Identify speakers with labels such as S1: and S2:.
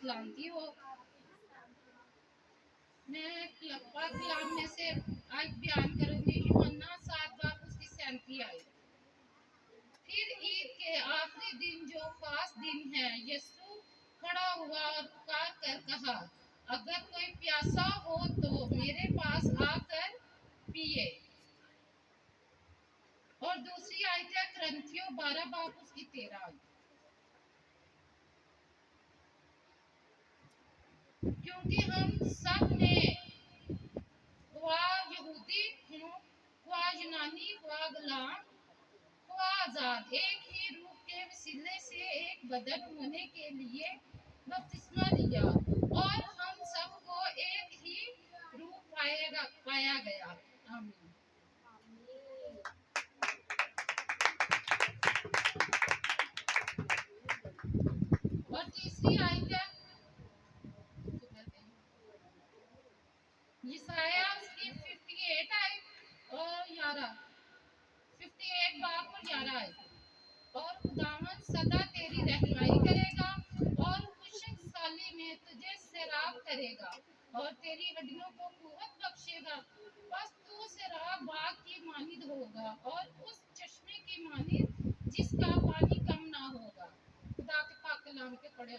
S1: सलामती हो। मैं पाक कलाम में से आज बयान करूंगी यूहन्ना 7 बाब उसकी 37 आयत। फिर ईद के आखिरी दिन जो खास दिन है, यीशु खड़ा हुआ और पुकार कर कहा, अगर कोई प्यासा हो तो मेरे पास आकर पिए। और दूसरी आयत है करंथियों 12 बाब उसकी 13 आयत। क्योंकि हम सब ने ख्वाह यहूदी हों, ख्वाह यूनानी, ख्वाह गुलाम, ख्वाह आजाद, एक ही रूह के वसीले से एक बदन होने के लिए बपतिस्मा लिया और हम सबको एक ही रूह पाया गया। आमीन। और तीसरी आयत है यशायाह उसकी 58 आयत और 11, 58 बाब और 11 आयत। और खुदावन सदा तेरी रहनुमाई करेगा और खुशक साली में तुझे सैराब करेगा और तेरी हड्डियों को कुव्वत बख्शेगा। बस तू सैराब बाग की मानिद होगा और उस चश्मे की मानिद जिसका पानी कम ना होगा। खुदा के पाक कलाम के पढ़े